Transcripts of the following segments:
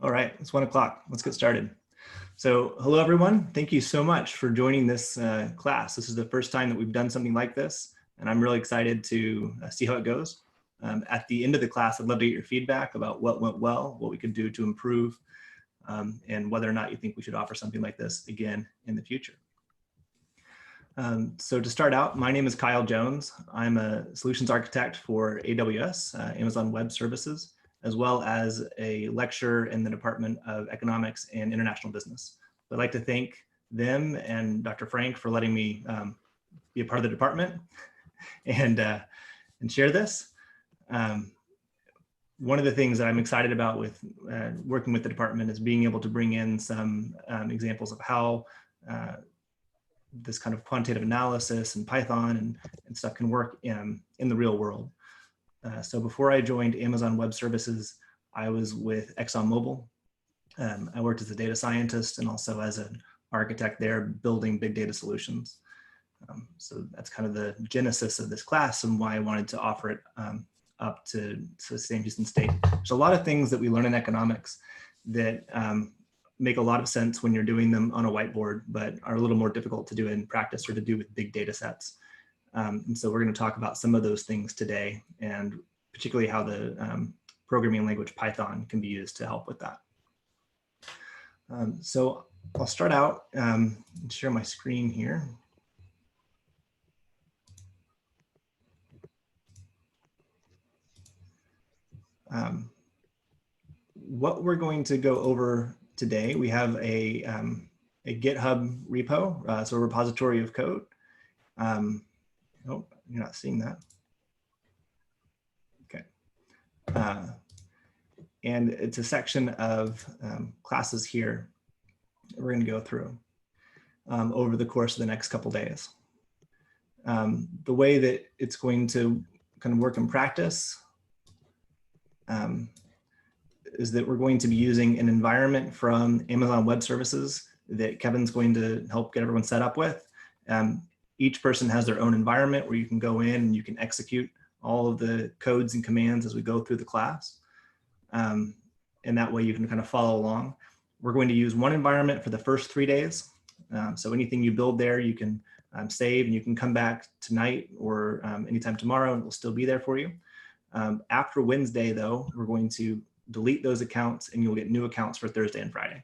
All right, it's 1 o'clock. Let's get started. So hello, everyone. Thank you so much for joining this class. This is the first time that we've done something like this, and I'm really excited to see how it goes. At the end of the class, I'd love to get your feedback about what went well, what we could do to improve, and whether or not you think we should offer something like this again in the future. So to start out, my name is Kyle Jones. I'm a solutions architect for AWS, Amazon Web Services, as well as a lecturer in the Department of Economics and International Business. I'd like to thank them and Dr. Frank for letting me be a part of the department and share this. One of the things that I'm excited about with working with the department is being able to bring in some examples of how this kind of quantitative analysis and Python and stuff can work in the real world. So before I joined Amazon Web Services, I was with ExxonMobil. I worked as a data scientist and also as an architect there building big data solutions. So that's kind of the genesis of this class and why I wanted to offer it up to Sam Houston State. There's a lot of things that we learn in economics that make a lot of sense when you're doing them on a whiteboard, but are a little more difficult to do in practice or to do with big data sets. And so we're going to talk about some of those things today, and particularly how the programming language Python can be used to help with that. So I'll start out and share my screen here. What we're going to go over today, we have a GitHub repo, so a repository of code. Oh, you're not seeing that. Okay. And it's a section of classes here that we're going to go through over the course of the next couple days. The way that it's going to kind of work in practice is that we're going to be using an environment from Amazon Web Services that Kevin's going to help get everyone set up with. Each person has their own environment where you can go in and you can execute all of the codes and commands as we go through the class. And that way you can kind of follow along. We're going to use one environment for the first 3 days. So anything you build there, you can save and you can come back tonight or anytime tomorrow and it will still be there for you. After Wednesday though, we're going to delete those accounts and you'll get new accounts for Thursday and Friday.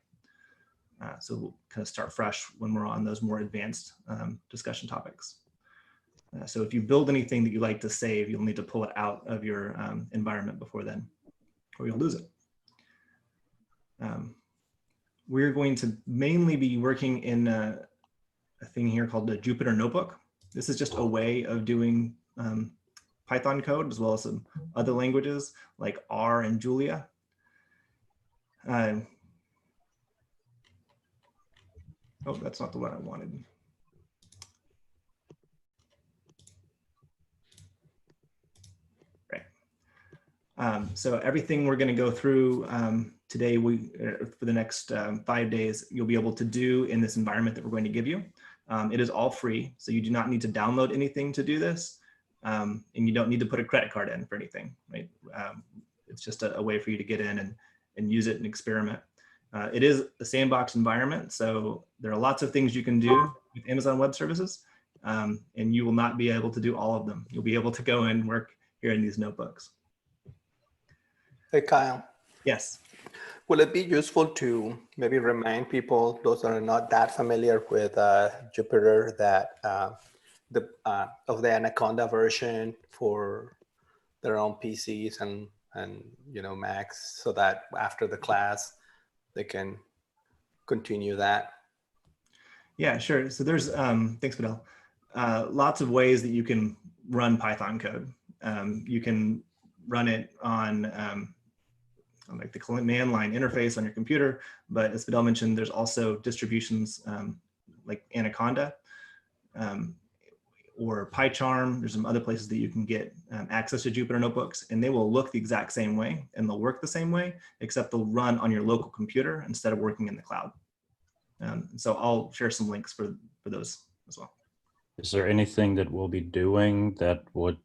So we'll kind of start fresh when we're on those more advanced discussion topics. So if you build anything that you like to save, you'll need to pull it out of your environment before then, or you'll lose it. We're going to mainly be working in a thing here called the Jupyter Notebook. This is just a way of doing Python code as well as some other languages like R and Julia. Oh, that's not the one I wanted. Right. So everything we're going to go through today, for the next 5 days, you'll be able to do in this environment that we're going to give you. It is all free, so you do not need to download anything to do this, and you don't need to put a credit card in for anything. Right? It's just a way for you to get in and use it and experiment. It is a sandbox environment, so there are lots of things you can do with Amazon Web Services, and you will not be able to do all of them. You'll be able to go and work here in these notebooks. Hey, Kyle. Yes. Will it be useful to maybe remind people, those that are not that familiar with Jupyter, that of the Anaconda version for their own PCs and Macs, so that after the class they can continue that? Yeah, sure. So there's thanks, Fidel. Lots of ways that you can run Python code. You can run it on like the command line interface on your computer, but as Fidel mentioned, there's also distributions like Anaconda or PyCharm. There's some other places that you can get access to Jupyter Notebooks, and they will look the exact same way and they'll work the same way, except they'll run on your local computer instead of working in the cloud. So I'll share some links for those as well. Is there anything that we'll be doing that would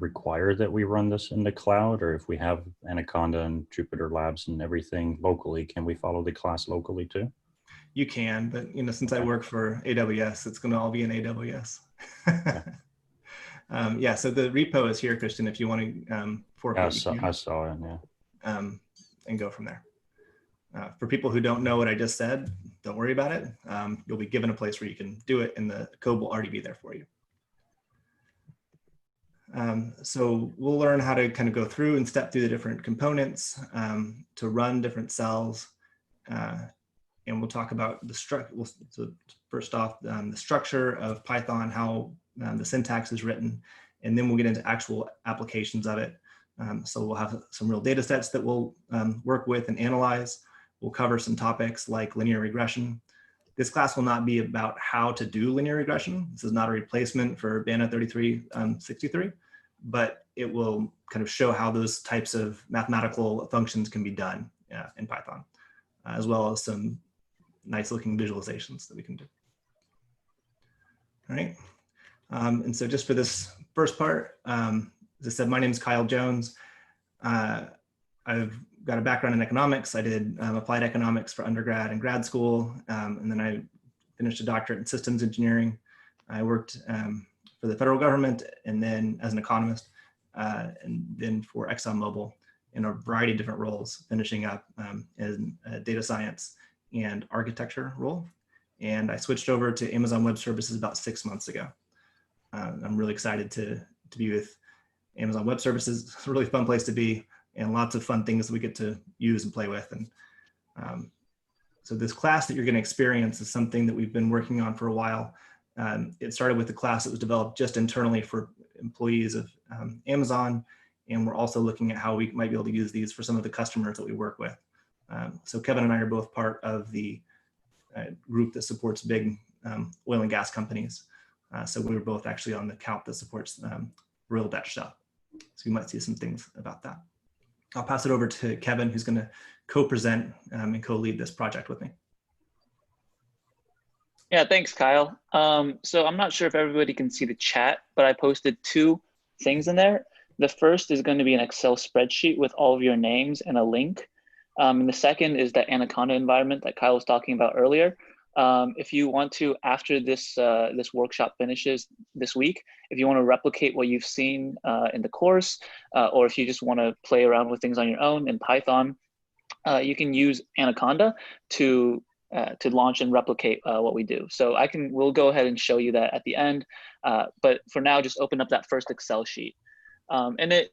require that we run this in the cloud? Or if we have Anaconda and Jupyter Labs and everything locally, can we follow the class locally too? You can, but since I work for AWS, it's going to all be in AWS. Yeah, so the repo is here, Christian, if you want to fork Yeah, it, you can. I saw it, yeah. And go from there. For people who don't know what I just said, don't worry about it. You'll be given a place where you can do it, and the code will already be there for you. So we'll learn how to kind of go through and step through the different components to run different cells. And we'll talk about the structure. So first off, the structure of Python, how the syntax is written, and then we'll get into actual applications of it. So we'll have some real data sets that we'll work with and analyze. We'll cover some topics like linear regression. This class will not be about how to do linear regression. This is not a replacement for BANA 3363, but it will kind of show how those types of mathematical functions can be done in Python, as well as some nice looking visualizations that we can do. All right. And so just for this first part, as I said, my name is Kyle Jones. I've got a background in economics. I did applied economics for undergrad and grad school. And then I finished a doctorate in systems engineering. I worked for the federal government and then as an economist and then for ExxonMobil in a variety of different roles, finishing up in data science and architecture role. And I switched over to Amazon Web Services about 6 months ago. I'm really excited to be with Amazon Web Services. It's a really fun place to be and lots of fun things that we get to use and play with. And so this class that you're going to experience is something that we've been working on for a while. It started with a class that was developed just internally for employees of Amazon. And we're also looking at how we might be able to use these for some of the customers that we work with. So Kevin and I are both part of the group that supports big oil and gas companies. So we were both actually on the account that supports real batch stuff. So you might see some things about that. I'll pass it over to Kevin, who's going to co-present and co-lead this project with me. Yeah, thanks, Kyle. So I'm not sure if everybody can see the chat, but I posted 2 things in there. The first is going to be an Excel spreadsheet with all of your names and a link. And the second is that Anaconda environment that Kyle was talking about earlier. If you want to, after this this workshop finishes this week, if you want to replicate what you've seen in the course, or if you just want to play around with things on your own in Python, you can use Anaconda to launch and replicate what we do. So we'll go ahead and show you that at the end. But for now, just open up that first Excel sheet. And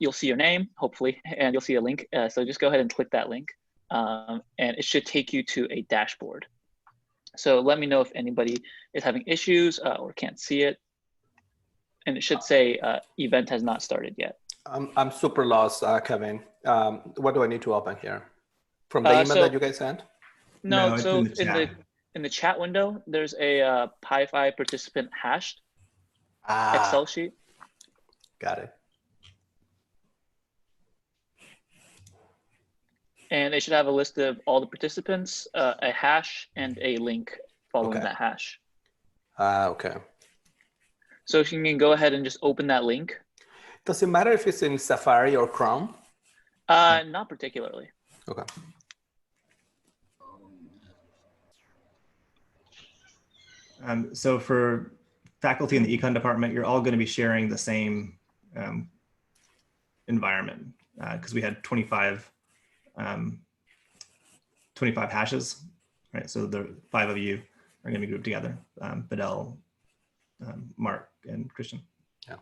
you'll see your name, hopefully, and you'll see a link. So just go ahead and click that link. And it should take you to a dashboard. So let me know if anybody is having issues or can't see it. And it should say event has not started yet. I'm super lost, Kevin. What do I need to open here? From the email that you guys sent? No, so in the chat window, there's a Pi5 participant hashed Excel sheet. Got it. And they should have a list of all the participants, a hash, and a link following that hash. Okay. So if you can go ahead and just open that link. Does it matter if it's in Safari or Chrome? Not particularly. Okay. So for faculty in the econ department, you're all going to be sharing the same environment because we had 25 hashes, right? So the 5 of you are going to be grouped together, Fidel, Mark, and Christian. Yeah.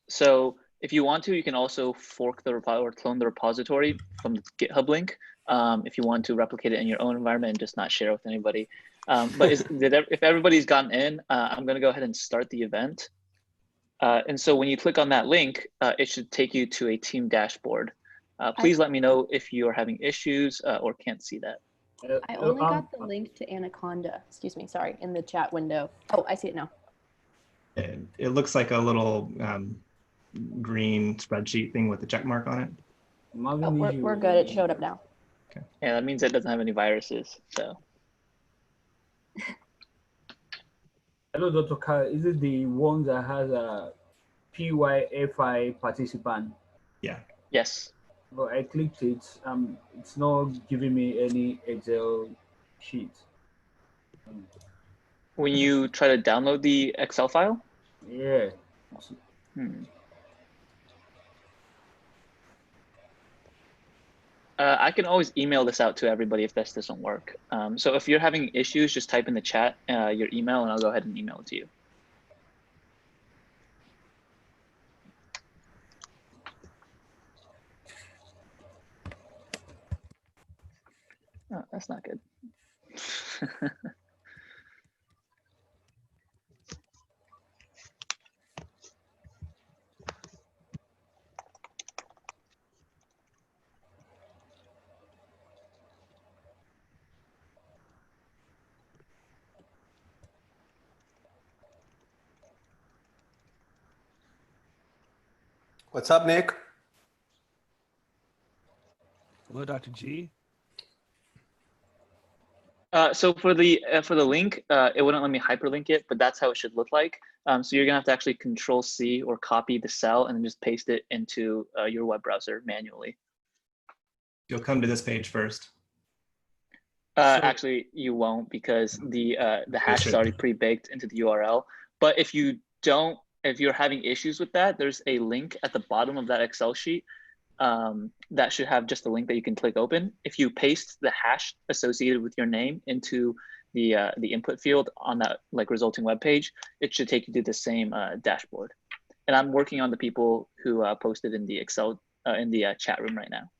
So if you want to, you can also fork the or clone the repository from the GitHub link if you want to replicate it in your own environment and just not share it with anybody. But if everybody's gotten in, I'm going to go ahead and start the event. And so when you click on that link, it should take you to a team dashboard. Please let me know if you are having issues or can't see that. I only got the link to Anaconda, excuse me, sorry, in the chat window. Oh, I see it now. It looks like a little green spreadsheet thing with the check mark on it. Oh, we're good, it showed up now. Okay. Yeah, that means it doesn't have any viruses, so. Hello, Dr. Carl. Is it the one that has a PYFI participant? Yeah. Yes. But I clicked it. It's not giving me any Excel sheet. When you try to download the Excel file? Yeah. I can always email this out to everybody if this doesn't work. So if you're having issues, just type in the chat your email and I'll go ahead and email it to you. Oh, that's not good. What's up, Nick? Hello, Dr. G. So for the link, it wouldn't let me hyperlink it, but that's how it should look like. So you're gonna have to actually Control-C or copy the cell and then just paste it into your web browser manually. You'll come to this page first. Actually, you won't because the hash is already pre-baked into the URL. But if you're having issues with that, there's a link at the bottom of that Excel sheet that should have just a link that you can click open. If you paste the hash associated with your name into the input field on that resulting web page, it should take you to the same dashboard. And I'm working on the people who posted in the Excel in the chat room right now.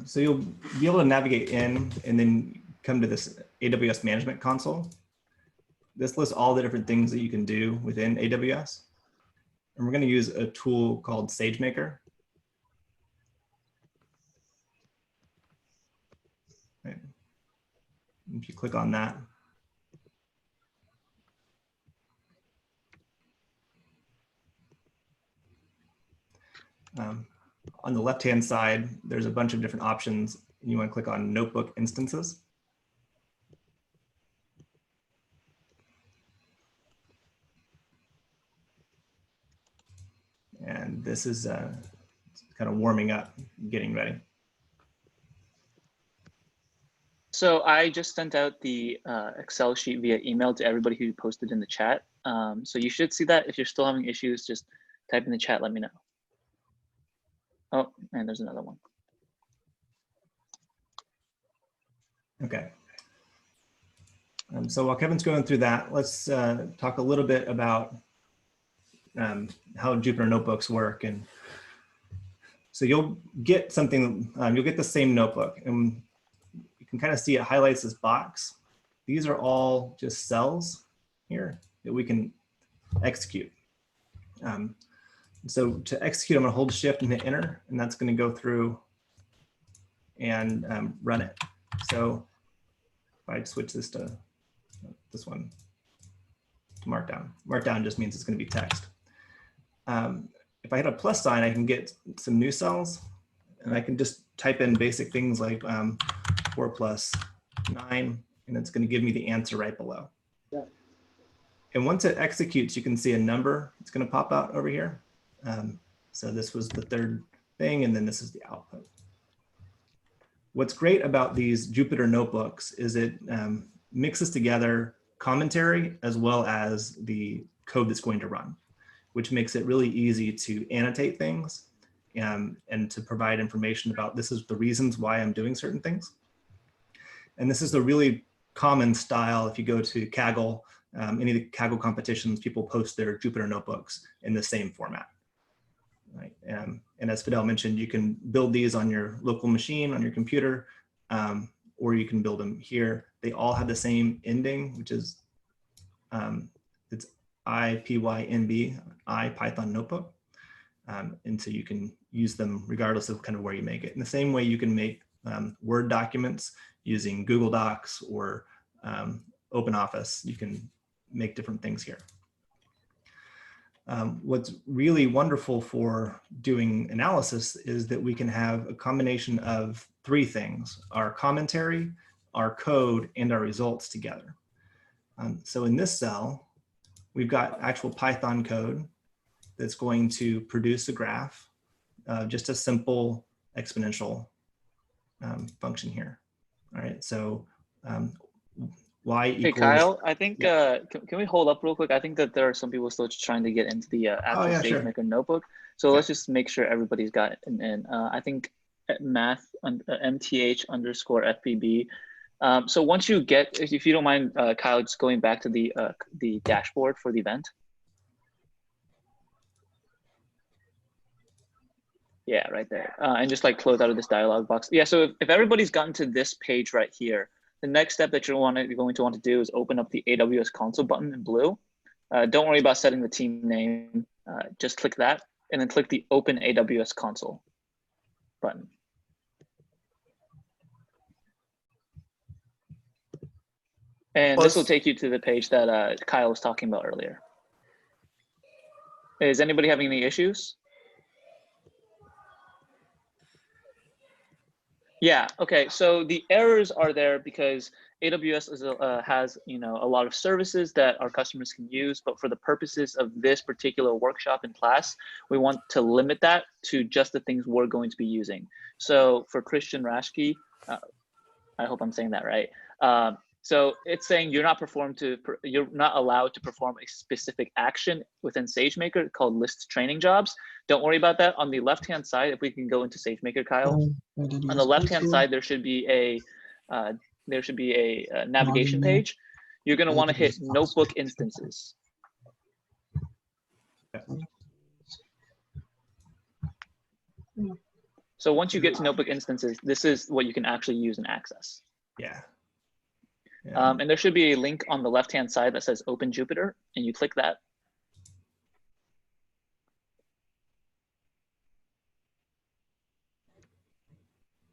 So you'll be able to navigate in and then come to this AWS Management Console. This lists all the different things that you can do within AWS. And we're going to use a tool called SageMaker. Right. If you click on that, on the left-hand side, there's a bunch of different options. You want to click on Notebook Instances. And this is kind of warming up, getting ready. So I just sent out the Excel sheet via email to everybody who posted in the chat. So you should see that. If you're still having issues, just type in the chat, let me know. Oh, and there's another one. Okay. So while Kevin's going through that, let's talk a little bit about how Jupyter Notebooks work. And so you'll get something, you'll get the same notebook, and you can kind of see it highlights this box. These are all just cells here that we can execute. So to execute, I'm going to hold Shift and hit Enter, and that's going to go through and run it. So if I switch this to this one to Markdown, Markdown just means it's going to be text. If I hit a plus sign, I can get some new cells, and I can just type in basic things like 4 plus 9, and it's going to give me the answer right below. Yeah. And once it executes, you can see a number. It's going to pop out over here. So this was the third thing, and then this is the output. What's great about these Jupyter notebooks is it mixes together commentary as well as the code that's going to run, which makes it really easy to annotate things and to provide information about this is the reasons why I'm doing certain things. And this is a really common style. If you go to Kaggle, any of the Kaggle competitions, people post their Jupyter notebooks in the same format. Right? And as Fidel mentioned, you can build these on your local machine, on your computer, or you can build them here. They all have the same ending, which is it's IPYNB, Python notebook. And so you can use them regardless of kind of where you make it. In the same way you can make Word documents using Google Docs or OpenOffice. You can make different things here. What's really wonderful for doing analysis is that we can have a combination of three things: our commentary, our code, and our results together. So in this cell, we've got actual Python code that's going to produce a graph, just a simple exponential function here. All right, so y equals. Hey Kyle, I think can we hold up real quick? I think that there are some people still trying to get into the actual SageMaker notebook. So let's just make sure everybody's got it. And I think math mth_fpb. So once you get, if you don't mind, Kyle, just going back to the dashboard for the event. Yeah, right there. And just like close out of this dialog box. Yeah, so if everybody's gotten to this page right here, the next step that you're going to want to do is open up the AWS console button in blue. Don't worry about setting the team name. Just click that and then click the Open AWS Console button. And this will take you to the page that Kyle was talking about earlier. Is anybody having any issues? Yeah, okay, so the errors are there because AWS has a lot of services that our customers can use, but for the purposes of this particular workshop and class, we want to limit that to just the things we're going to be using. So for Christian Raschke, I hope I'm saying that right. So it's saying you're not allowed to perform a specific action within SageMaker called list training jobs. Don't worry about that. On the left-hand side, if we can go into SageMaker, Kyle, on the left-hand side there should be a navigation page. You're going to want to hit notebook instances. So once you get to notebook instances, this is what you can actually use and access. Yeah. And there should be a link on the left-hand side that says Open Jupyter, and you click that.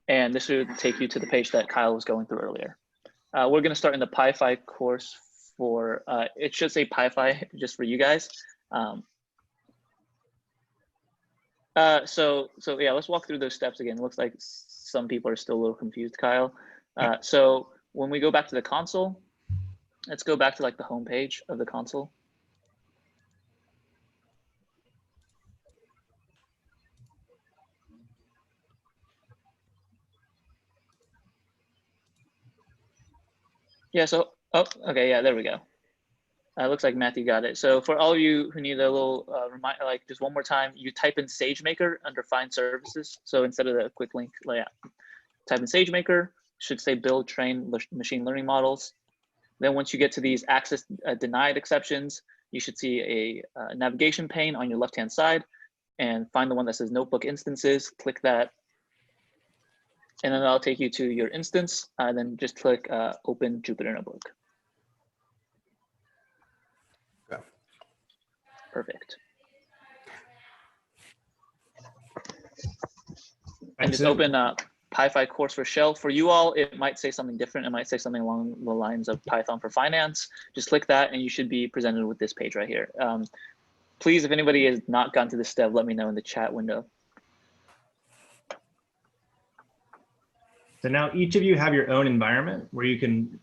And this should take you to the page that Kyle was going through earlier. We're going to start in the PyPhi course for, it should say PyPhi just for you guys. So yeah, let's walk through those steps again. It looks like some people are still a little confused, Kyle. So when we go back to the console, let's go back to like the home page of the console. Yeah, so, oh, okay, yeah, there we go. Looks like Matthew got it. So for all of you who need a little reminder, like just one more time, you type in SageMaker under Find Services. So instead of the quick link layout, type in SageMaker, should say Build, Train Machine Learning Models. Then once you get to these access denied exceptions, you should see a navigation pane on your left-hand side and find the one that says Notebook Instances, click that. And then that'll take you to your instance, and then just click Open Jupyter Notebook. Okay. Perfect. And just open PyPhi course for Shell. For you all, it might say something different. It might say something along the lines of Python for Finance. Just click that and you should be presented with this page right here. Please, if anybody has not gotten to this step, let me know in the chat window. So now each of you have your own environment where you can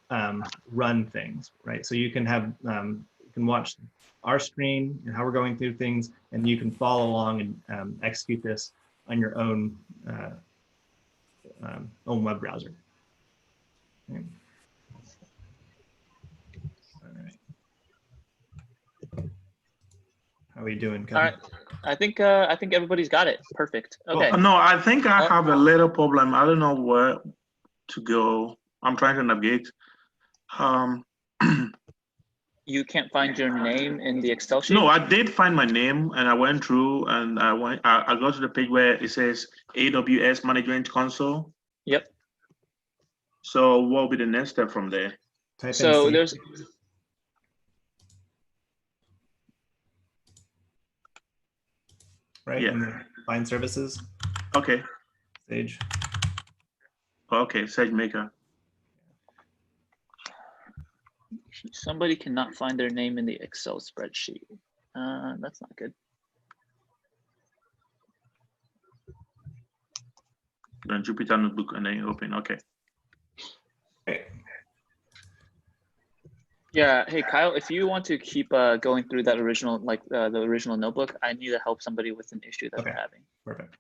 run things, right? So you can have, you can watch our screen and how we're going through things, and you can follow along and execute this on your own own web browser. Okay. All right. How are you doing, Kevin? All right. I think everybody's got it. Perfect. Okay. No, I think I have a little problem. I don't know where to go. I'm trying to navigate. You can't find your name in the Excel sheet? No, I did find my name and I went through and I got to the page where it says AWS Management Console. Yep. So what will be the next step from there? So there's right? Yeah. In the find services, Okay. Sage. Okay. SageMaker. Somebody cannot find their name in the Excel spreadsheet. That's not good. Then Jupyter Notebook, and then you open. Okay. Great. Yeah. Hey, Kyle, if you want to keep going through that original, like the original notebook, I need to help somebody with an issue that Okay. they're having. Perfect.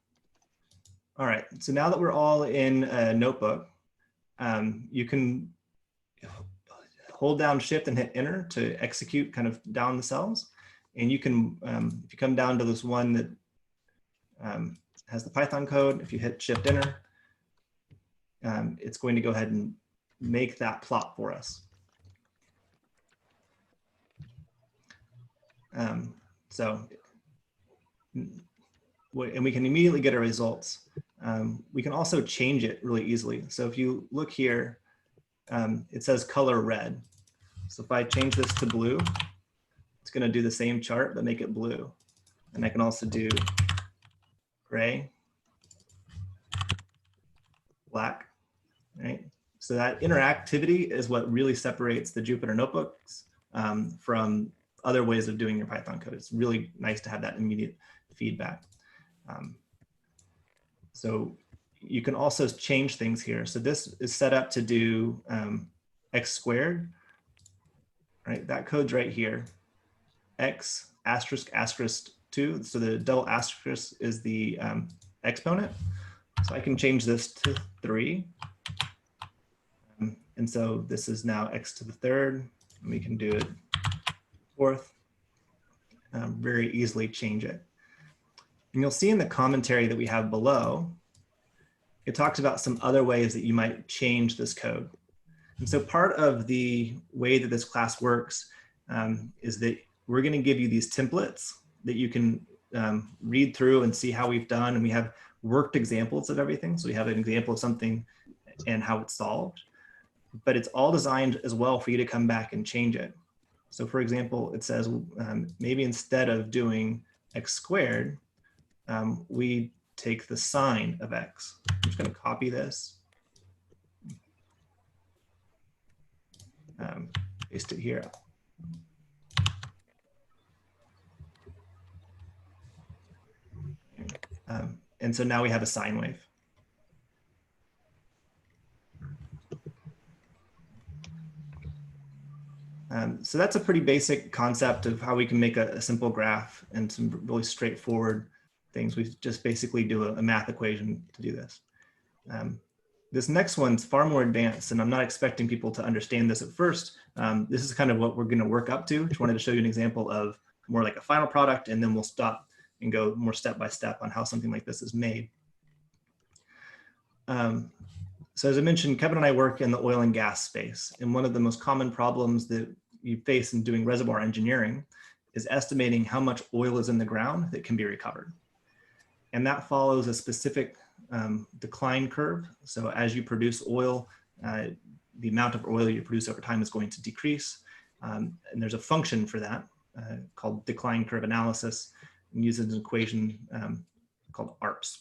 All right. So now that we're all in a notebook, you can hold down Shift and hit Enter to execute kind of down the cells. And you can, if you come down to this one that has the Python code, if you hit Shift Enter, it's going to go ahead and make that plot for us. And we can immediately get our results. We can also change it really easily. So if you look here, it says color red. So if I change this to blue, it's going to do the same chart, but make it blue. And I can also do gray, black, right? So that interactivity is what really separates the Jupyter notebooks from other ways of doing your Python code. It's really nice to have that immediate feedback. So you can also change things here. So this is set up to do x squared, right? That code's right here. X asterisk asterisk 2. So the double asterisk is the exponent. So I can change this to 3. And so this is now x to the 3rd. And we can do it 4th. Very easily change it. And you'll see in the commentary that we have below, it talks about some other ways that you might change this code. And so part of the way that this class works is that we're going to give you these templates that you can read through and see how we've done. And we have worked examples of everything. So we have an example of something and how it's solved. But it's all designed as well for you to come back and change it. So for example, it says maybe instead of doing x squared, we take the sine of x. I'm just going to copy this, paste it here. And so now we have a sine wave. So that's a pretty basic concept of how we can make a simple graph and some really straightforward things. We just basically do a math equation to do this. This next one's far more advanced, and I'm not expecting people to understand this at first. This is kind of what we're going to work up to. Just wanted to show you an example of more like a final product, and then we'll stop and go more step by step on how something like this is made. So as I mentioned, Kevin and I work in the oil and gas space, and one of the most common problems that you face in doing reservoir engineering is estimating how much oil is in the ground that can be recovered. And that follows a specific decline curve. So as you produce oil, the amount of oil you produce over time is going to decrease. And there's a function for that called decline curve analysis, and uses an equation called ARPS.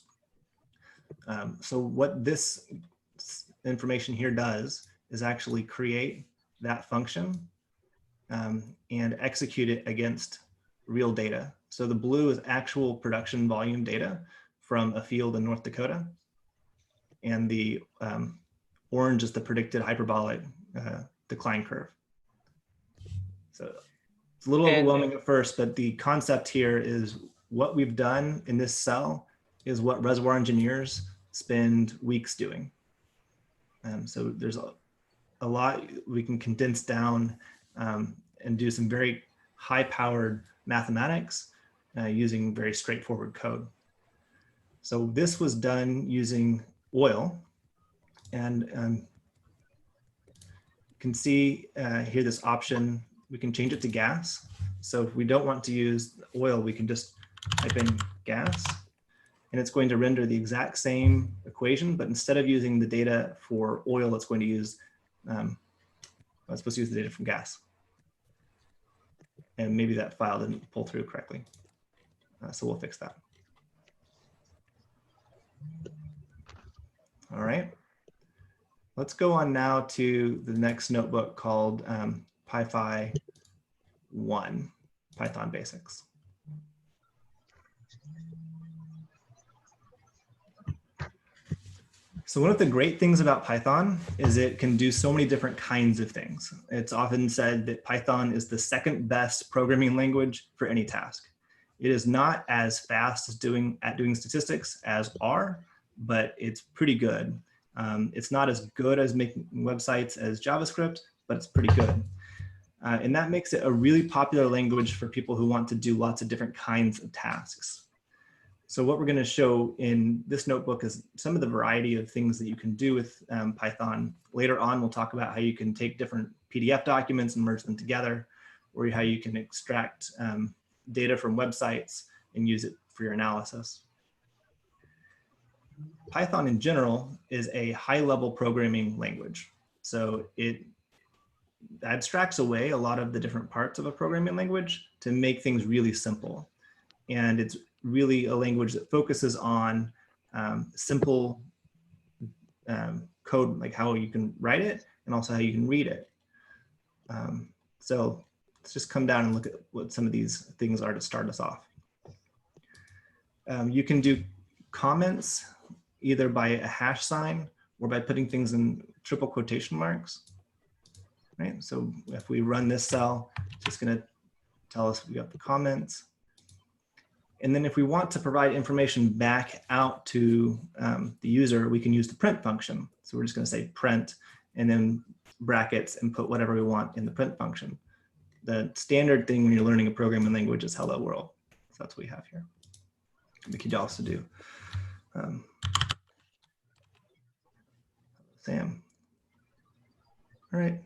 So what this information here does is actually create that function and execute it against real data. So the blue is actual production volume data from a field in North Dakota. And the orange is the predicted hyperbolic decline curve. So it's a little overwhelming at first, but the concept here is what we've done in this cell is what reservoir engineers spend weeks doing. So there's a lot we can condense down and do some very high-powered mathematics using very straightforward code. So this was done using oil, and you can see here this option, we can change it to gas. So if we don't want to use oil, we can just type in gas, and it's going to render the exact same equation, but instead of using the data for oil, it's going to use, it's supposed to use the data from gas. And maybe that file didn't pull through correctly. So we'll fix that. All right. Let's go on now to the next notebook called PyPhi 1, Python Basics. So one of the great things about Python is it can do so many different kinds of things. It's often said that Python is the second best programming language for any task. It is not as fast at doing statistics as R, but it's pretty good. It's not as good as making websites as JavaScript, but it's pretty good. And that makes it a really popular language for people who want to do lots of different kinds of tasks. So what we're going to show in this notebook is some of the variety of things that you can do with Python. Later on, we'll talk about how you can take different PDF documents and merge them together, or how you can extract data from websites and use it for your analysis. Python in general is a high-level programming language. So it abstracts away a lot of the different parts of a programming language to make things really simple. And it's really a language that focuses on simple code, like how you can write it and also how you can read it. So let's just come down and look at what some of these things are to start us off. You can do comments either by a hash sign or by putting things in triple quotation marks. Right? So if we run this cell, it's just going to tell us we got the comments. And then if we want to provide information back out to the user, we can use the print function. So we're just going to say print and then brackets and put whatever we want in the print function. The standard thing when you're learning a programming language is hello world. So that's what we have here. We could also do Sam. All right.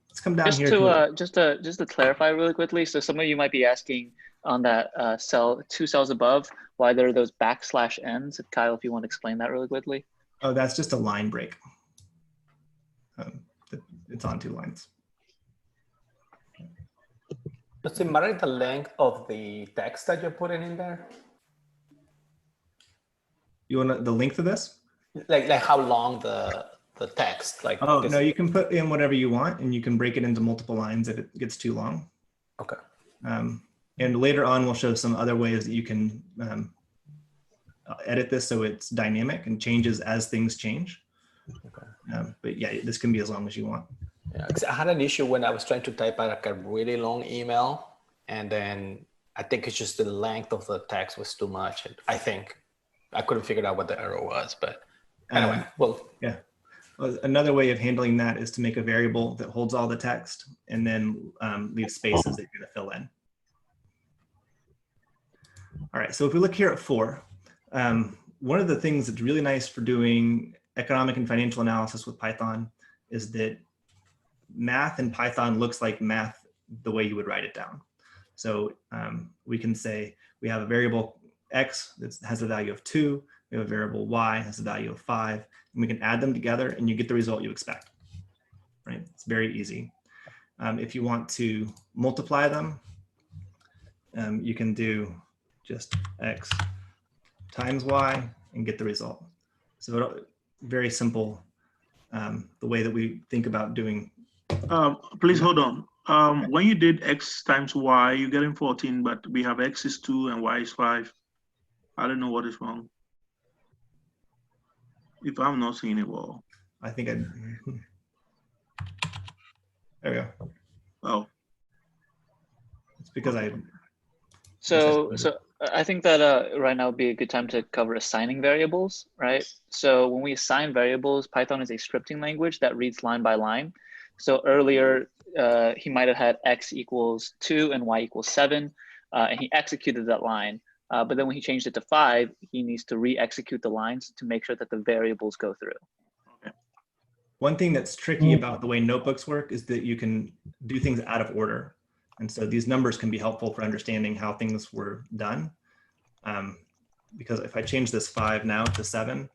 Let's come down here. Just to clarify really quickly. So some of you might be asking on that cell, 2 cells above, why there are those \n's. Kyle, if you want to explain that really quickly. Oh, that's just a line break. It's on 2 lines. Does it matter the length of the text that you're putting in there? You want the length of this? Like how long the text? Like oh no, you can put in whatever you want, and you can break it into multiple lines if it gets too long. Okay. And later on, we'll show some other ways that you can edit this so it's dynamic and changes as things change. Okay. But yeah, this can be as long as you want. Yeah, 'cause I had an issue when I was trying to type out like a really long email, and then I think it's just the length of the text was too much. I think I couldn't figure out what the error was, but anyway, well, yeah. Well, another way of handling that is to make a variable that holds all the text and then leave spaces that you're going to fill in. All right, so if we look here at 4, one of the things that's really nice for doing economic and financial analysis with Python is that math in Python looks like math the way you would write it down. So we can say we have a variable x that has a value of 2, we have a variable y has a value of 5, and we can add them together and you get the result you expect, right? It's very easy. If you want to multiply them, you can do just x times y and get the result. So very simple, the way that we think about doing. Please hold on. When you did x times y, you're getting 14, but we have x is 2 and y is 5. I don't know what is wrong. If I'm not seeing it well. I think there we go. Oh. It's because So I think that right now would be a good time to cover assigning variables, right? So when we assign variables, Python is a scripting language that reads line by line. So earlier, he might have had x equals 2 and y equals 7, and he executed that line. But then when he changed it to 5, he needs to re-execute the lines to make sure that the variables go through. Okay. One thing that's tricky about the way notebooks work is that you can do things out of order. And so these numbers can be helpful for understanding how things were done. Because if I change this 5 now to 7,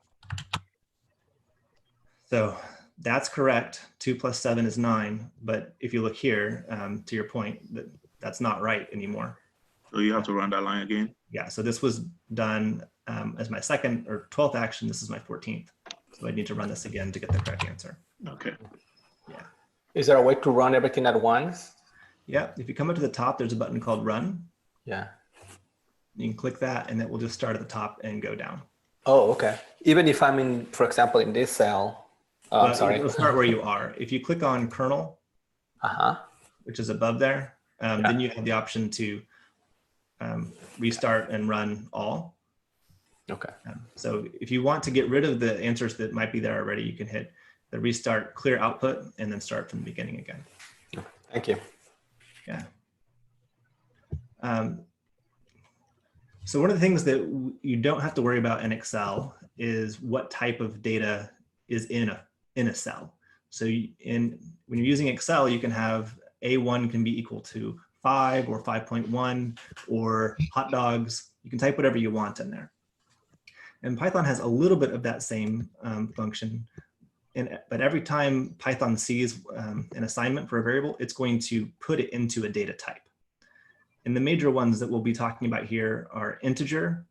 so that's correct. 2 plus 7 is 9. But if you look here, to your point, that's not right anymore. So you have to run that line again. Yeah, so this was done as my second or 12th action. This is my 14th. So I need to run this again to get the correct answer. Okay. Yeah. Is there a way to run everything at once? Yeah, if you come up to the top, there's a button called Run. Yeah. You can click that and it will just start at the top and go down. Oh, okay. Even if I'm in, for example, in this cell, But sorry. it'll start where you are. If you click on kernel, which is above there, then you have the option to restart and run all. Okay. So if you want to get rid of the answers that might be there already, you can hit the restart clear output and then start from the beginning again. Thank you. Yeah. So one of the things that you don't have to worry about in Excel is what type of data is in a cell. So when you're using Excel, you can have A1 can be equal to 5 or 5.1 or hot dogs. You can type whatever you want in there. And Python has a little bit of that same function. But every time Python sees an assignment for a variable, it's going to put it into a data type. And the major ones that we'll be talking about here are integer,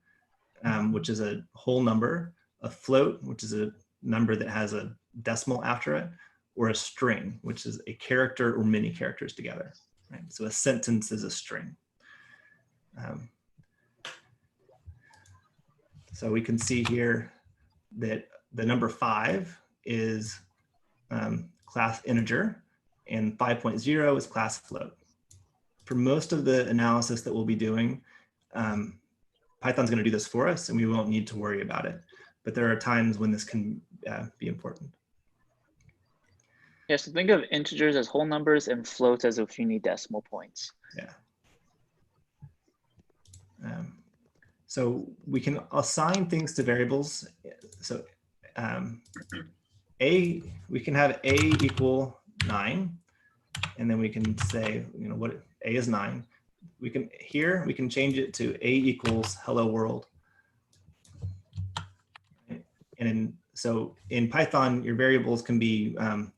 which is a whole number, a float, which is a number that has a decimal after it, or a string, which is a character or many characters together. Right? So a sentence is a string. So we can see here that the number 5 is class integer and 5.0 is class float. For most of the analysis that we'll be doing, Python's going to do this for us and we won't need to worry about it. But there are times when this can be important. Yeah, so think of integers as whole numbers and floats as if you need decimal points. Yeah. So we can assign things to variables. So we can have a equal 9, and then we can say, you know, what a is 9. We can change it to a equals hello world. And so in Python, your variables can be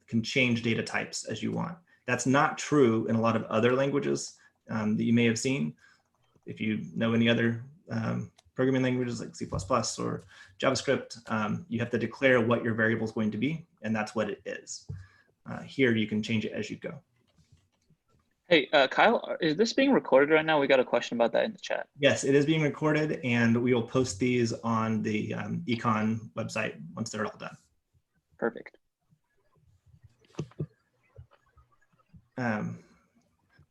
can change data types as you want. That's not true in a lot of other languages that you may have seen. If you know any other programming languages like C++ or JavaScript, you have to declare what your variable is going to be, and that's what it is. Here, you can change it as you go. Hey, Kyle, is this being recorded right now? We got a question about that in the chat. Yes, it is being recorded, and we will post these on the Econ website once they're all done. Perfect.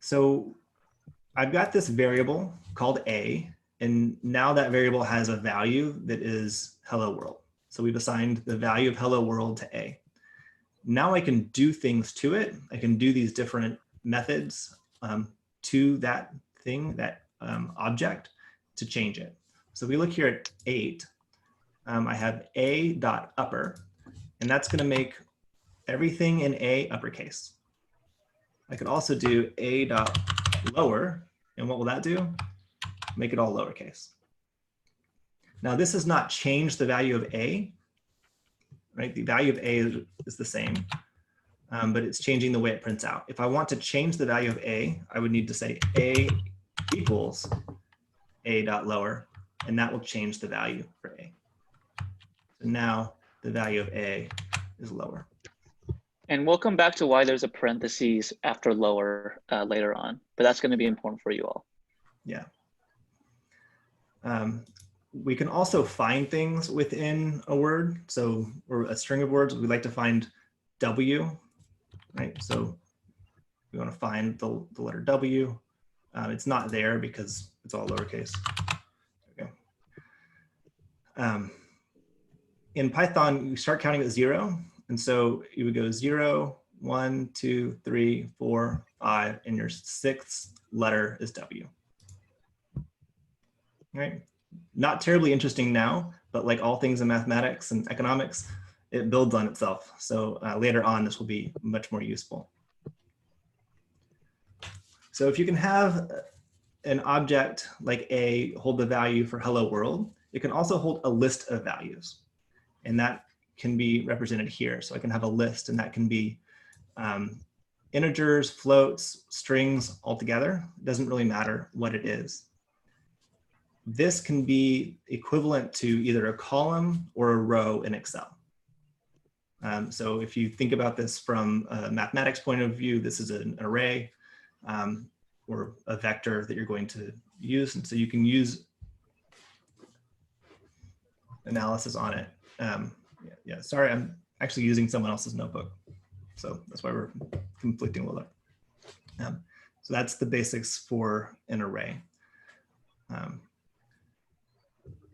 So I've got this variable called a, and now that variable has a value that is hello world. So we've assigned the value of hello world to a. Now I can do things to it. I can do these different methods to that thing, that object, to change it. So we look here at 8. I have a.upper, and that's going to make everything in a uppercase. I could also do a.lower, and what will that do? Make it all lowercase. Now this does not change the value of a, right? The value of a is the same, but it's changing the way it prints out. If I want to change the value of a, I would need to say a equals a.lower, and that will change the value for a. So now the value of a is lower. And we'll come back to why there's a parentheses after lower later on, but that's going to be important for you all. Yeah. We can also find things within a word. So, or a string of words, we like to find W, right? So we want to find the letter W. It's not there because it's all lowercase. Okay. In Python, you start counting at 0. And so you would go 0, 1, 2, 3, 4, 5, and your 6th letter is W. Right? Not terribly interesting now, but like all things in mathematics and economics, it builds on itself. So later on, this will be much more useful. So if you can have an object like a hold the value for hello world, it can also hold a list of values. And that can be represented here. So I can have a list, and that can be integers, floats, strings all together. It doesn't really matter what it is. this can be equivalent to either a column or a row in Excel. So if you think about this from a mathematics point of view, this is an array or a vector that you're going to use. And so you can use analysis on it. Yeah, sorry, I'm actually using someone else's notebook. So that's why we're conflicting a little bit. So that's the basics for an array.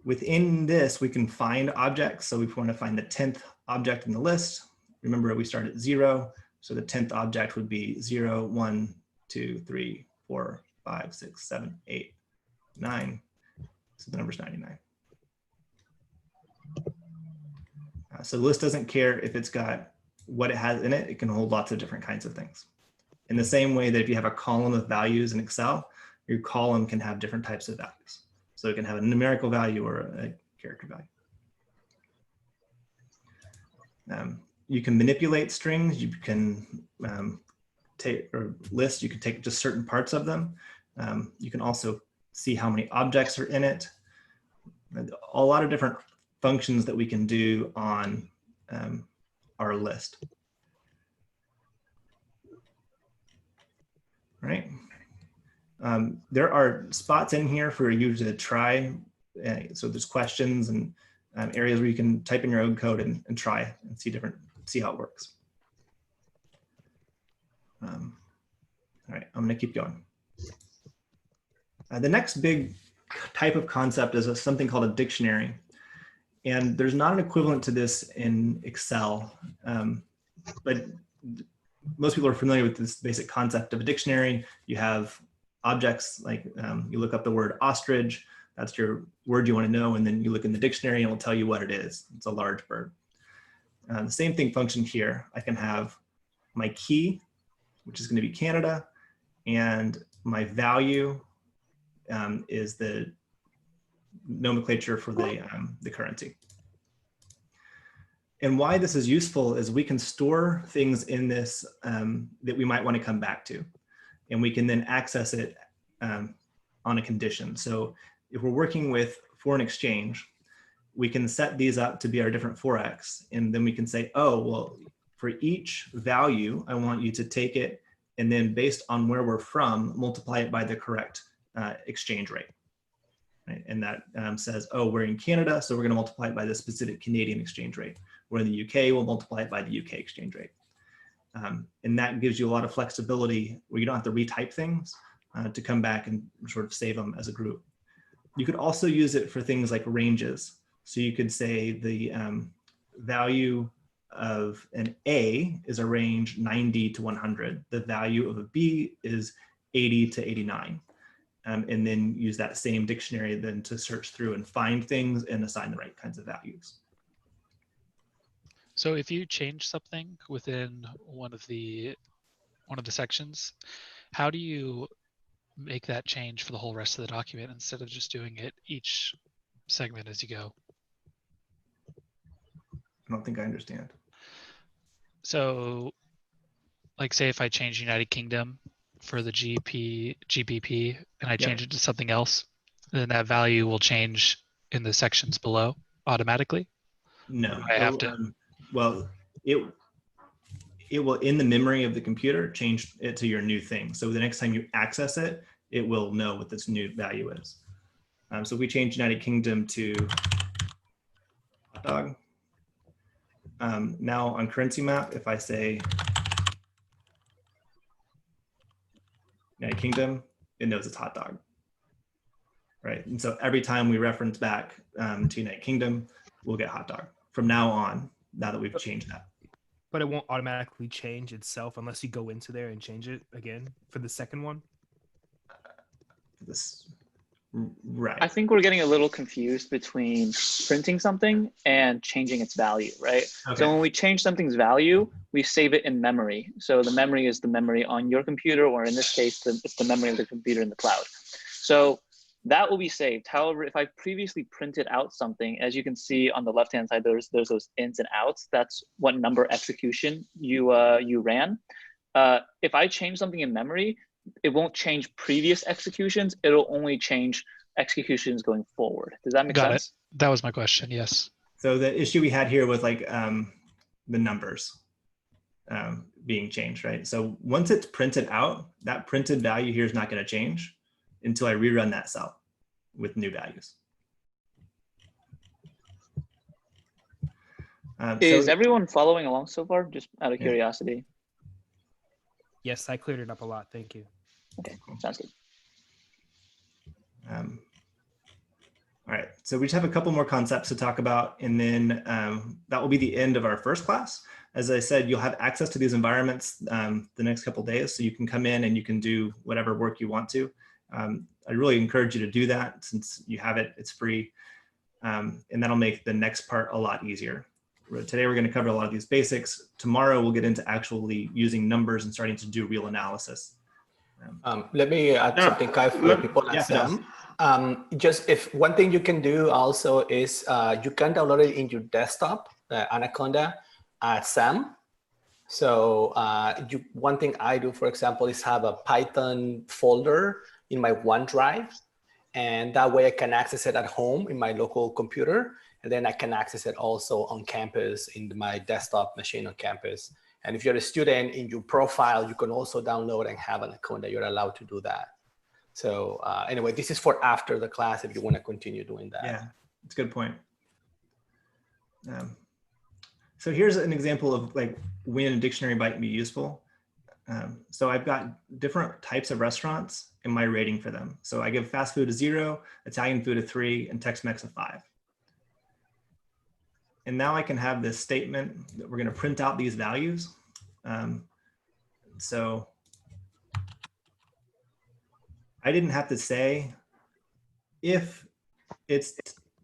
Within this, we can find objects. So we want to find the 10th object in the list. Remember, we start at 0. So the 10th object would be 0, 1, 2, 3, 4, 5, 6, 7, 8, 9. So the number's 99. So the list doesn't care if it's got what it has in it. It can hold lots of different kinds of things. In the same way that if you have a column of values in Excel, your column can have different types of values. So it can have a numerical value or a character value. You can manipulate strings. You can take or lists. You can take just certain parts of them. You can also see how many objects are in it. A lot of different functions that we can do on our list. Right. There are spots in here for you to try. So there's questions and areas where you can type in your own code and try and see how it works. All right, I'm gonna keep going. The next big type of concept is something called a dictionary. And there's not an equivalent to this in Excel, but most people are familiar with this basic concept of a dictionary. You have objects like you look up the word ostrich, that's your word you want to know, and then you look in the dictionary and it will tell you what it is. It's a large bird. The same thing functioned here. I can have my key, which is going to be Canada, and my value is the nomenclature for the currency. And why this is useful is we can store things in this that we might want to come back to, and we can then access it on a condition. So if we're working with foreign exchange, we can set these up to be our different forex, and then we can say, oh, well, for each value, I want you to take it, and then based on where we're from, multiply it by the correct exchange rate. Right? And that says, oh, we're in Canada, so we're going to multiply it by the specific Canadian exchange rate. We're in the UK, we'll multiply it by the UK exchange rate. And that gives you a lot of flexibility where you don't have to retype things to come back and sort of save them as a group. You could also use it for things like ranges. So you could say the value of an A is a range 90 to 100. The value of a B is 80 to 89. And then use that same dictionary then to search through and find things and assign the right kinds of values. So if you change something within one of the sections, how do you make that change for the whole rest of the document instead of just doing it each segment as you go? I don't think I understand. So like say if I change United Kingdom for the GBP and I change it to something else, then that value will change in the sections below automatically? No, I have to. Well, it will, in the memory of the computer, change it to your new thing. So the next time you access it, it will know what this new value is. So if we change United Kingdom to hot dog, now on currency map, if I say United Kingdom, it knows it's hot dog, right? And so every time we reference back to United Kingdom, we'll get hot dog from now on, now that we've changed that. But it won't automatically change itself unless you go into there and change it again for the second one? Right. I think we're getting a little confused between printing something and changing its value, right? Okay. So when we change something's value, we save it in memory. So the memory is the memory on your computer, or in this case, it's the memory of the computer in the cloud. So that will be saved. However, if I previously printed out something, as you can see on the left-hand side, there's those ins and outs. That's what number execution you ran. If I change something in memory, it won't change previous executions. It'll only change executions going forward. Does that make Got sense? it. That was my question. Yes. So the issue we had here was like the numbers being changed, right? So once it's printed out, that printed value here is not going to change until I rerun that cell with new values. Is everyone following along so far? Just out of Yeah. curiosity. Yes, I cleared it up a lot. Thank you. Okay, sounds good. All right, so we just have a couple more concepts to talk about, and then that will be the end of our first class. As I said, you'll have access to these environments the next couple days, so you can come in and you can do whatever work you want to. I really encourage you to do that since you have it, it's free, and that'll make the next part a lot easier. Today, we're going to cover a lot of these basics. Tomorrow, we'll get into actually using numbers and starting to do real analysis. Let me add something, Kai, for people like Sam. Just if one thing you can do also is you can download it in your desktop, Anaconda, Sam. So one thing I do, for example, is have a Python folder in my OneDrive. And that way I can access it at home in my local computer. And then I can access it also on campus in my desktop machine on campus. And if you're a student, in your profile, you can also download and have an account that you're allowed to do that. So anyway, this is for after the class if you want to continue doing that. Yeah, it's a good point. So here's an example of like when a dictionary might be useful. So I've got different types of restaurants and my rating for them. So I give fast food a 0, Italian food a 3, and Tex-Mex a 5. And now I can have this statement that we're going to print out these values. So I didn't have to say if it's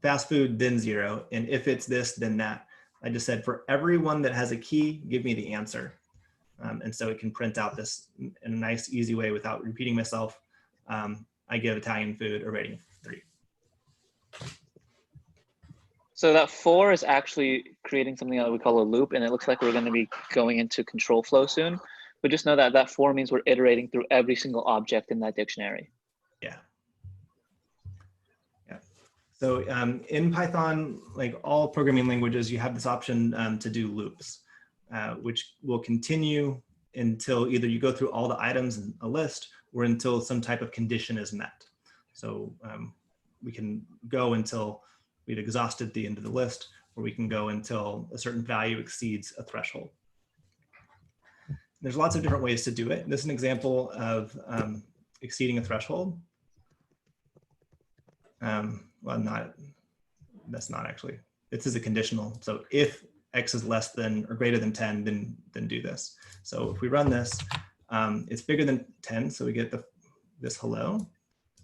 fast food, then 0, and if it's this, then that. I just said for everyone that has a key, give me the answer. And so it can print out this in a nice, easy way without repeating myself. I give Italian food a rating of 3. So that 4 is actually creating something that we call a loop, and it looks like we're going to be going into control flow soon. But just know that that 4 means we're iterating through every single object in that dictionary. Yeah. Yeah. So in Python, like all programming languages, you have this option to do loops, which will continue until either you go through all the items in a list or until some type of condition is met. So we can go until we've exhausted the end of the list, or we can go until a certain value exceeds a threshold. There's lots of different ways to do it. This is an example of exceeding a threshold. Well, that's not actually, this is a conditional. So if X is less than or greater than 10, then do this. So if we run this, it's bigger than 10, so we get this hello.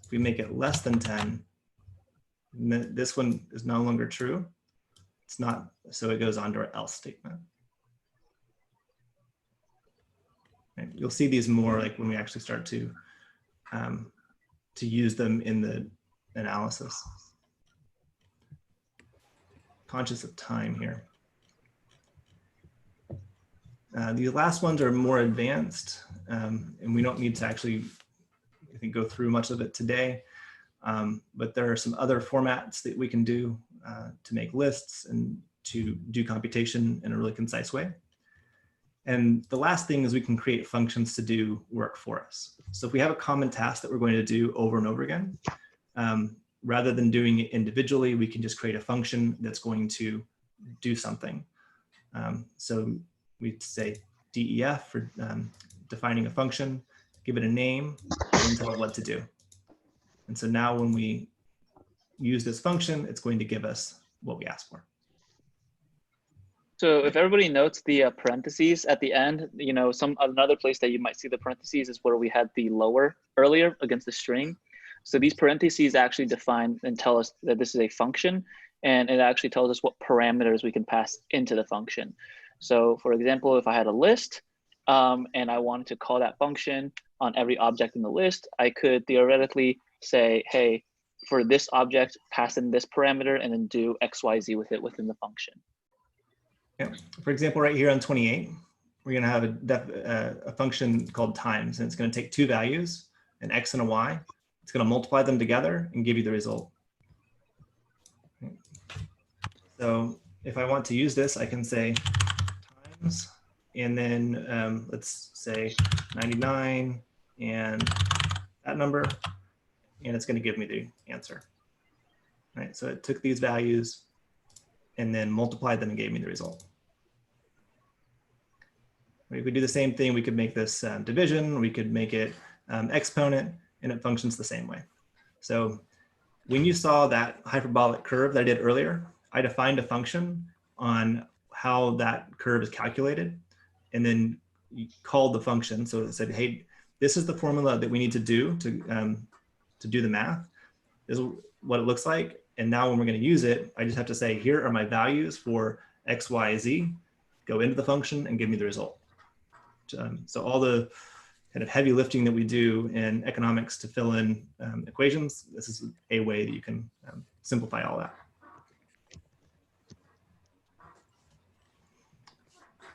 If we make it less than 10, this one is no longer true. It's not, so it goes on to our else statement. And you'll see these more like when we actually start to use them in the analysis. Conscious of time here. These last ones are more advanced, and we don't need to actually, I think, go through much of it today. But there are some other formats that we can do to make lists and to do computation in a really concise way. And the last thing is we can create functions to do work for us. So if we have a common task that we're going to do over and over again, rather than doing it individually, we can just create a function that's going to do something. So we say def for defining a function, give it a name, and tell it what to do. And so now when we use this function, it's going to give us what we asked for. So if everybody notes the parentheses at the end, you know, another place that you might see the parentheses is where we had the lower earlier against the string. So these parentheses actually define and tell us that this is a function, and it actually tells us what parameters we can pass into the function. So for example, if I had a list and I wanted to call that function on every object in the list, I could theoretically say, hey, for this object, pass in this parameter and then do XYZ with it within the function. Yeah. For example, right here on 28, we're going to have a function called times, and it's going to take 2 values, an X and a Y, It's going to multiply them together and give you the result. So if I want to use this, I can say times, and then let's say 99 and that number, and it's going to give me the answer. Right, so it took these values and then multiplied them and gave me the result. If we do the same thing, we could make this division, we could make it exponent, and it functions the same way. So when you saw that hyperbolic curve that I did earlier, I defined a function on how that curve is calculated, and then you called the function. So it said, hey, this is the formula that we need to do the math. This is what it looks like. And now when we're going to use it, I just have to say, here are my values for X, Y, Z, go into the function and give me the result. So all the kind of heavy lifting that we do in economics to fill in equations, this is a way that you can simplify all that.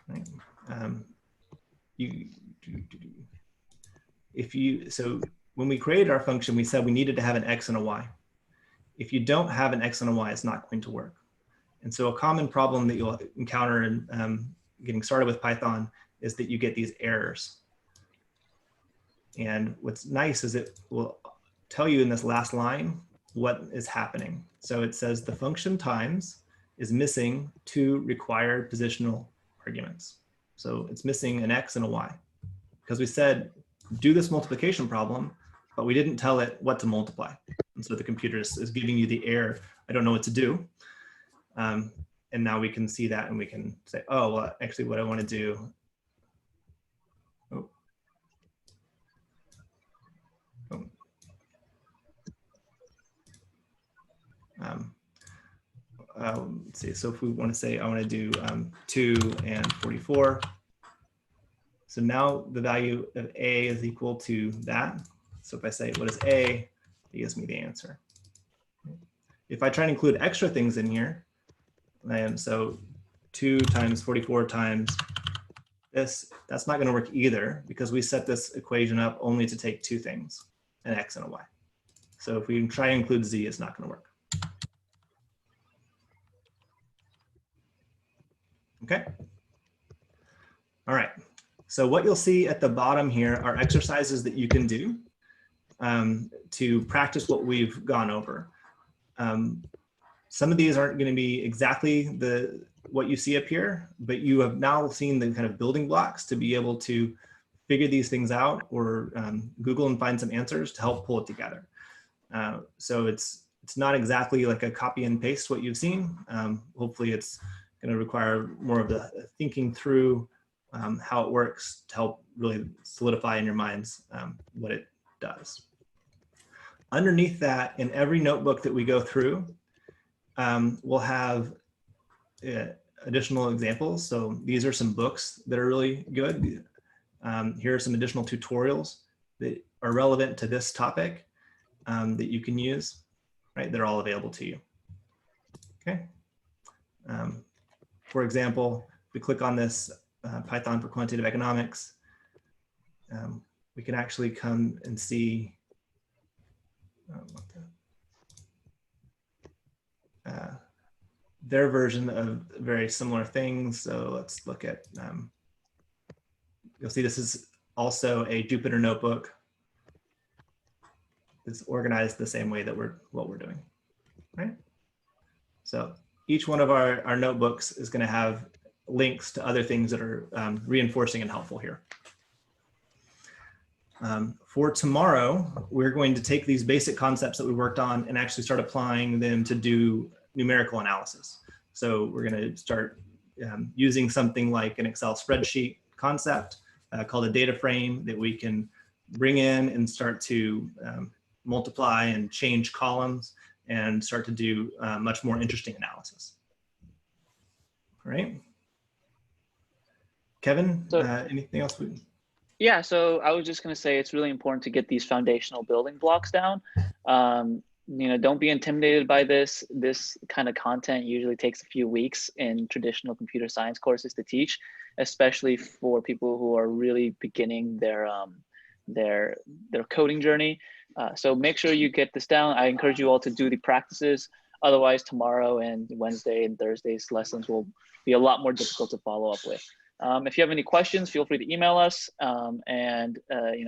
Right. So when we created our function, we said we needed to have an X and a Y. If you don't have an X and a Y, it's not going to work. And so a common problem that you'll encounter in getting started with Python is that you get these errors. And what's nice is it will tell you in this last line what is happening. So it says the function times is missing 2 required positional arguments. So it's missing an X and a Y. Because we said, do this multiplication problem, but we didn't tell it what to multiply. And so the computer is giving you the error, I don't know what to do. And now we can see that and we can say, oh, well, actually what I want to do. Let's see, so if we want to say, I want to do 2 and 44. So now the value of A is equal to that. So if I say, what is A, it gives me the answer. If I try to include extra things in here, so 2 times 44 times this, that's not going to work either because we set this equation up only to take 2 things, an X and a Y. So if we try to include Z, it's not going to work. Okay. All right. So what you'll see at the bottom here are exercises that you can do to practice what we've gone over. Some of these aren't going to be exactly what you see up here, but you have now seen the kind of building blocks to be able to figure these things out or Google and find some answers to help pull it together. So it's not exactly like a copy and paste what you've seen. Hopefully it's going to require more of the thinking through how it works to help really solidify in your minds what it does. Underneath that, in every notebook that we go through, we'll have additional examples. So these are some books that are really good. Here are some additional tutorials that are relevant to this topic that you can use, right? They're all available to you. Okay. For example, if we click on this Python for quantitative economics, we can actually come and see their version of very similar things. So let's look at, you'll see this is also a Jupyter notebook. It's organized the same way that what we're doing, right? So each one of our notebooks is going to have links to other things that are reinforcing and helpful here. For tomorrow, we're going to take these basic concepts that we worked on and actually start applying them to do numerical analysis. So we're going to start using something like an Excel spreadsheet concept called a data frame that we can bring in and start to multiply and change columns and start to do much more interesting analysis. All right. Kevin, anything else? Yeah, so I was just going to say it's really important to get these foundational building blocks down. Don't be intimidated by this. This kind of content usually takes a few weeks in traditional computer science courses to teach, especially for people who are really beginning their their coding journey. So make sure you get this down. I encourage you all to do the practices. Otherwise, tomorrow and Wednesday and Thursday's lessons will be a lot more difficult to follow up with. If you have any questions, feel free to email us, and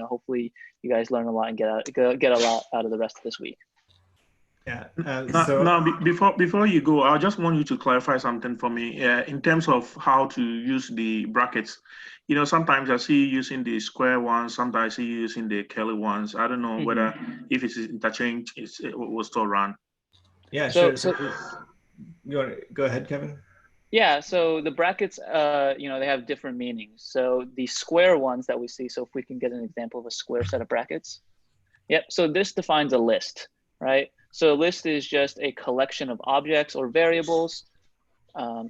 hopefully you guys learn a lot and get a lot out of the rest of this week. Yeah. Before you go, I just want you to clarify something for me in terms of how to use the brackets. Sometimes I see you using the square ones, sometimes I see you using the curly ones. I don't know whether if it's interchange, it will still run. Yeah, sure. So you want to go ahead, Kevin? Yeah, so the brackets, they have different meanings. So the square ones that we see, so if we can get an example of a square set of brackets. Yep, so this defines a list, right? So a list is just a collection of objects or variables.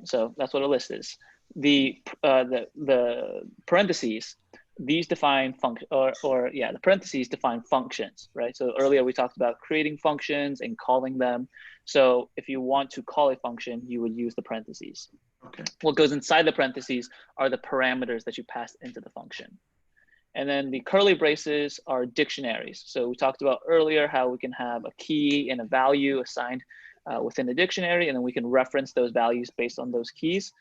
So that's what a list is. The parentheses, these define function, the parentheses define functions, right? So earlier we talked about creating functions and calling them. So if you want to call a function, you would use the parentheses. Okay. What goes inside the parentheses are the parameters that you pass into the function. And then the curly braces are dictionaries. So we talked about earlier how we can have a key and a value assigned within the dictionary, and then we can reference those values based on those keys.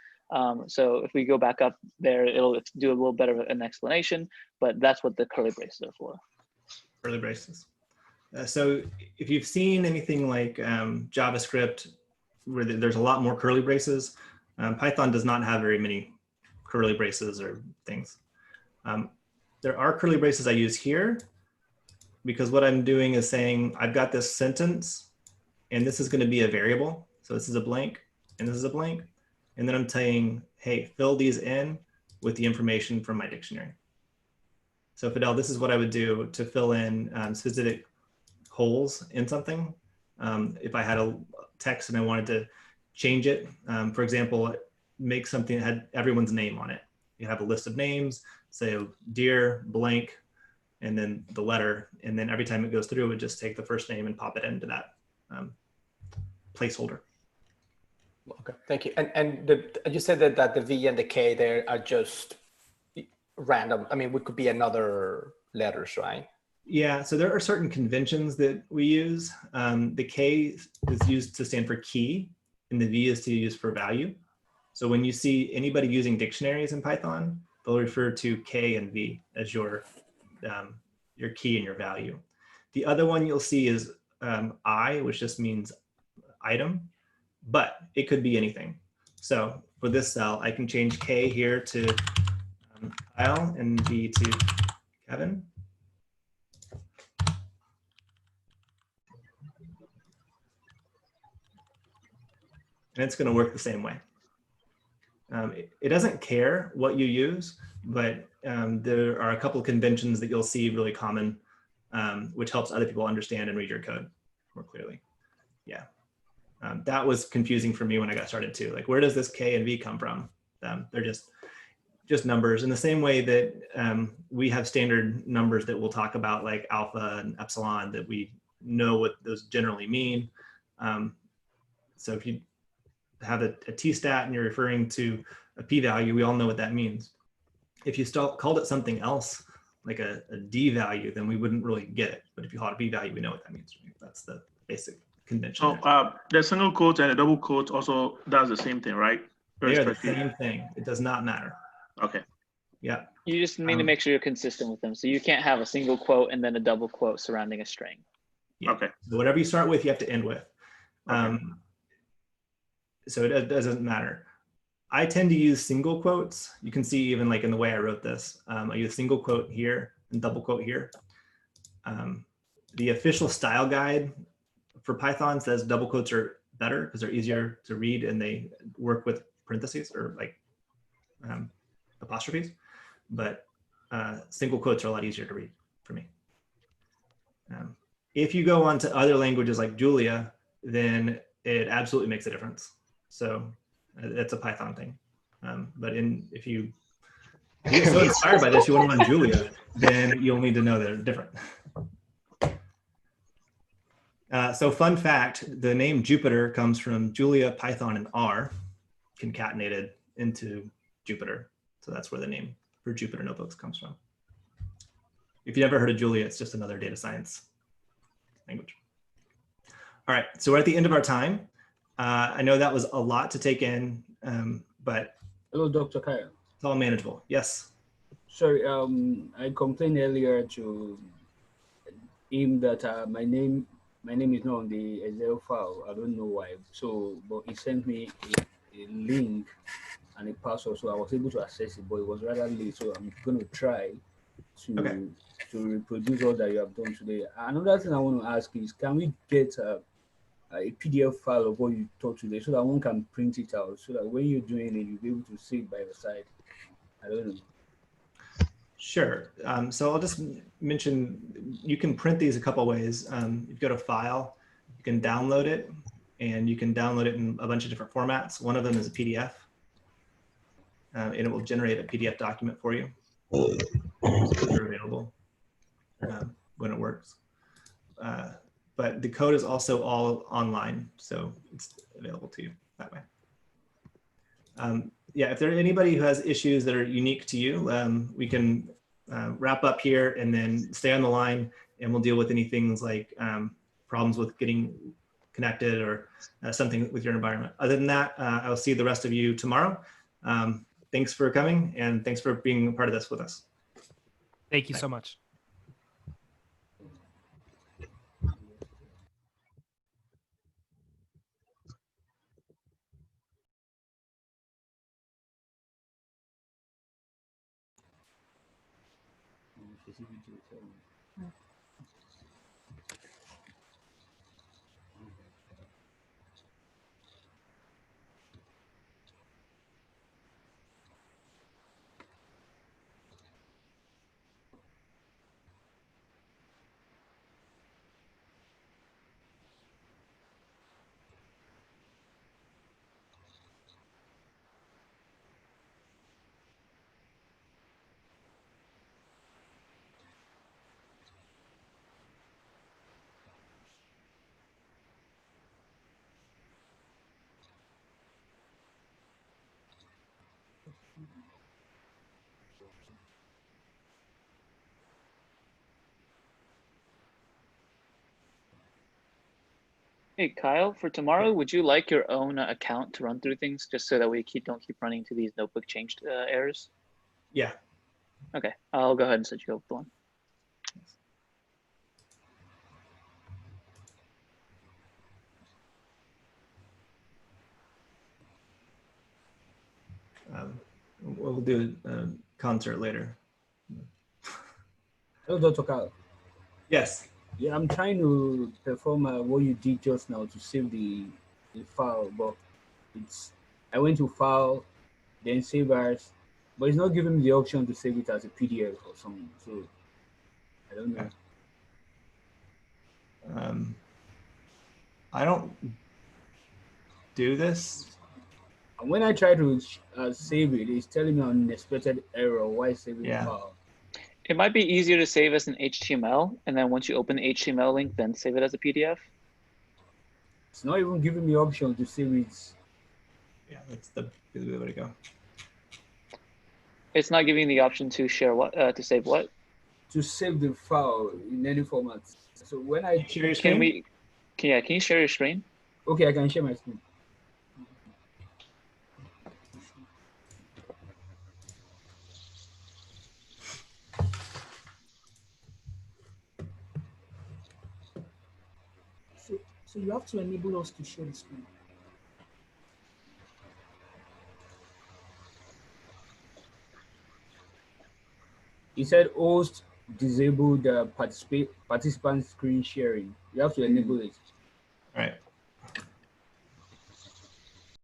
So if we go back up there, it'll do a little better of an explanation, but that's what the curly braces are for. Curly braces. So if you've seen anything like JavaScript, where there's a lot more curly braces, Python does not have very many curly braces or things. There are curly braces I use here because what I'm doing is saying, I've got this sentence and this is going to be a variable. So this is a blank and this is a blank. And then I'm saying, hey, fill these in with the information from my dictionary. So Fidel, this is what I would do to fill in specific holes in something. If I had a text and I wanted to change it, for example, make something that had everyone's name on it. You have a list of names, say dear blank, and then the letter. And then every time it goes through, it would just take the first name and pop it into that placeholder. Okay, thank you. And you said that the V and the K there are just random. I mean, it could be another letters, right? Yeah, so there are certain conventions that we use. The K is used to stand for key, and the V is to use for value. So when you see anybody using dictionaries in Python, they'll refer to K and V as your key and your value. The other one you'll see is I, which just means item, but it could be anything. So for this cell, I can change K here to Kyle and V to Kevin. And it's going to work the same way. It doesn't care what you use, but there are a couple of conventions that you'll see really common, which helps other people understand and read your code more clearly. Yeah, that was confusing for me when I got started too. Like, where does this K and V come from? They're just numbers. In the same way that we have standard numbers that we'll talk about, like alpha and epsilon, that we know what those generally mean. So if you have a t-stat and you're referring to a p-value, we all know what that means. If you called it something else, like a d-value, then we wouldn't really get it. But if you call it a p-value, we know what that means. That's the basic convention. So the single quote and the double quote also does the same thing, right? They are the same thing. It does not matter. Okay. Yeah. You just need to make sure you're consistent with them. So you can't have a single quote and then a double quote surrounding a string. Yeah. Okay. So whatever you start with, you have to end with. Okay. So it doesn't matter. I tend to use single quotes. You can see even like in the way I wrote this, I use single quote here and double quote here. The official style guide for Python says double quotes are better because they're easier to read and they work with parentheses or like apostrophes, but single quotes are a lot easier to read for me. If you go on to other languages like Julia, then it absolutely makes a difference. So that's a Python thing. But if you get so inspired by this, you want to learn Julia, then you'll need to know they're different. So fun fact, the name Jupyter comes from Julia, Python, and R concatenated into Jupyter. So that's where the name for Jupyter Notebooks comes from. If you never heard of Julia, it's just another data science language. All right, so we're at the end of our time. I know that was a lot to take in, but Hello, Dr. Kyle. it's all manageable. Yes. Sorry, I complained earlier to him that my name is not on the Excel file. I don't know why. So, but he sent me a link and a password, so I was able to access it. But it was rather late, so I'm going to try to reproduce all that you have done today. Another thing I want to ask is, can we get a PDF file of what you taught today, so that one can print it out, so that when you're doing it, you'll be able to see it by your side? I don't know. Sure. So I'll just mention, you can print these a couple ways. You go to File, you can download it, and you can download it in a bunch of different formats. One of them is a PDF, and it will generate a PDF document for you. Those are available when it works. But the code is also all online, so it's available to you that way. Yeah, if there's anybody who has issues that are unique to you, we can wrap up here and then stay on the line, and we'll deal with any things like problems with getting connected or something with your environment. Other than that, I'll see the rest of you tomorrow. Thanks for coming, and thanks for being a part of this with us. Thank you so much. Hey, Kyle, for tomorrow, would you like your own account to run through things, just so that we don't keep running into these notebook changed errors? Yeah. Okay, I'll go ahead and set you up with one. We'll do a concert later. Hello, Dr. Kyle. Yes. Yeah, I'm trying to perform what you did just now to save the file, but I went to File, then Save As, but it's not giving me the option to save it as a PDF or something. So I don't know. I don't do this. When I try to save it, it's telling me unexpected error. Why saving file? It might be easier to save as an HTML, and then once you open the HTML link, then save it as a PDF. It's not even giving me option to save it. Yeah, that's the way to go. It's not giving the option to share what, to save what? To save the file in any format. So when I share your screen, can you share your screen? Okay, I can share my screen. So you have to enable us to share the screen. He said host disabled participant screen sharing. You have to enable it. All right.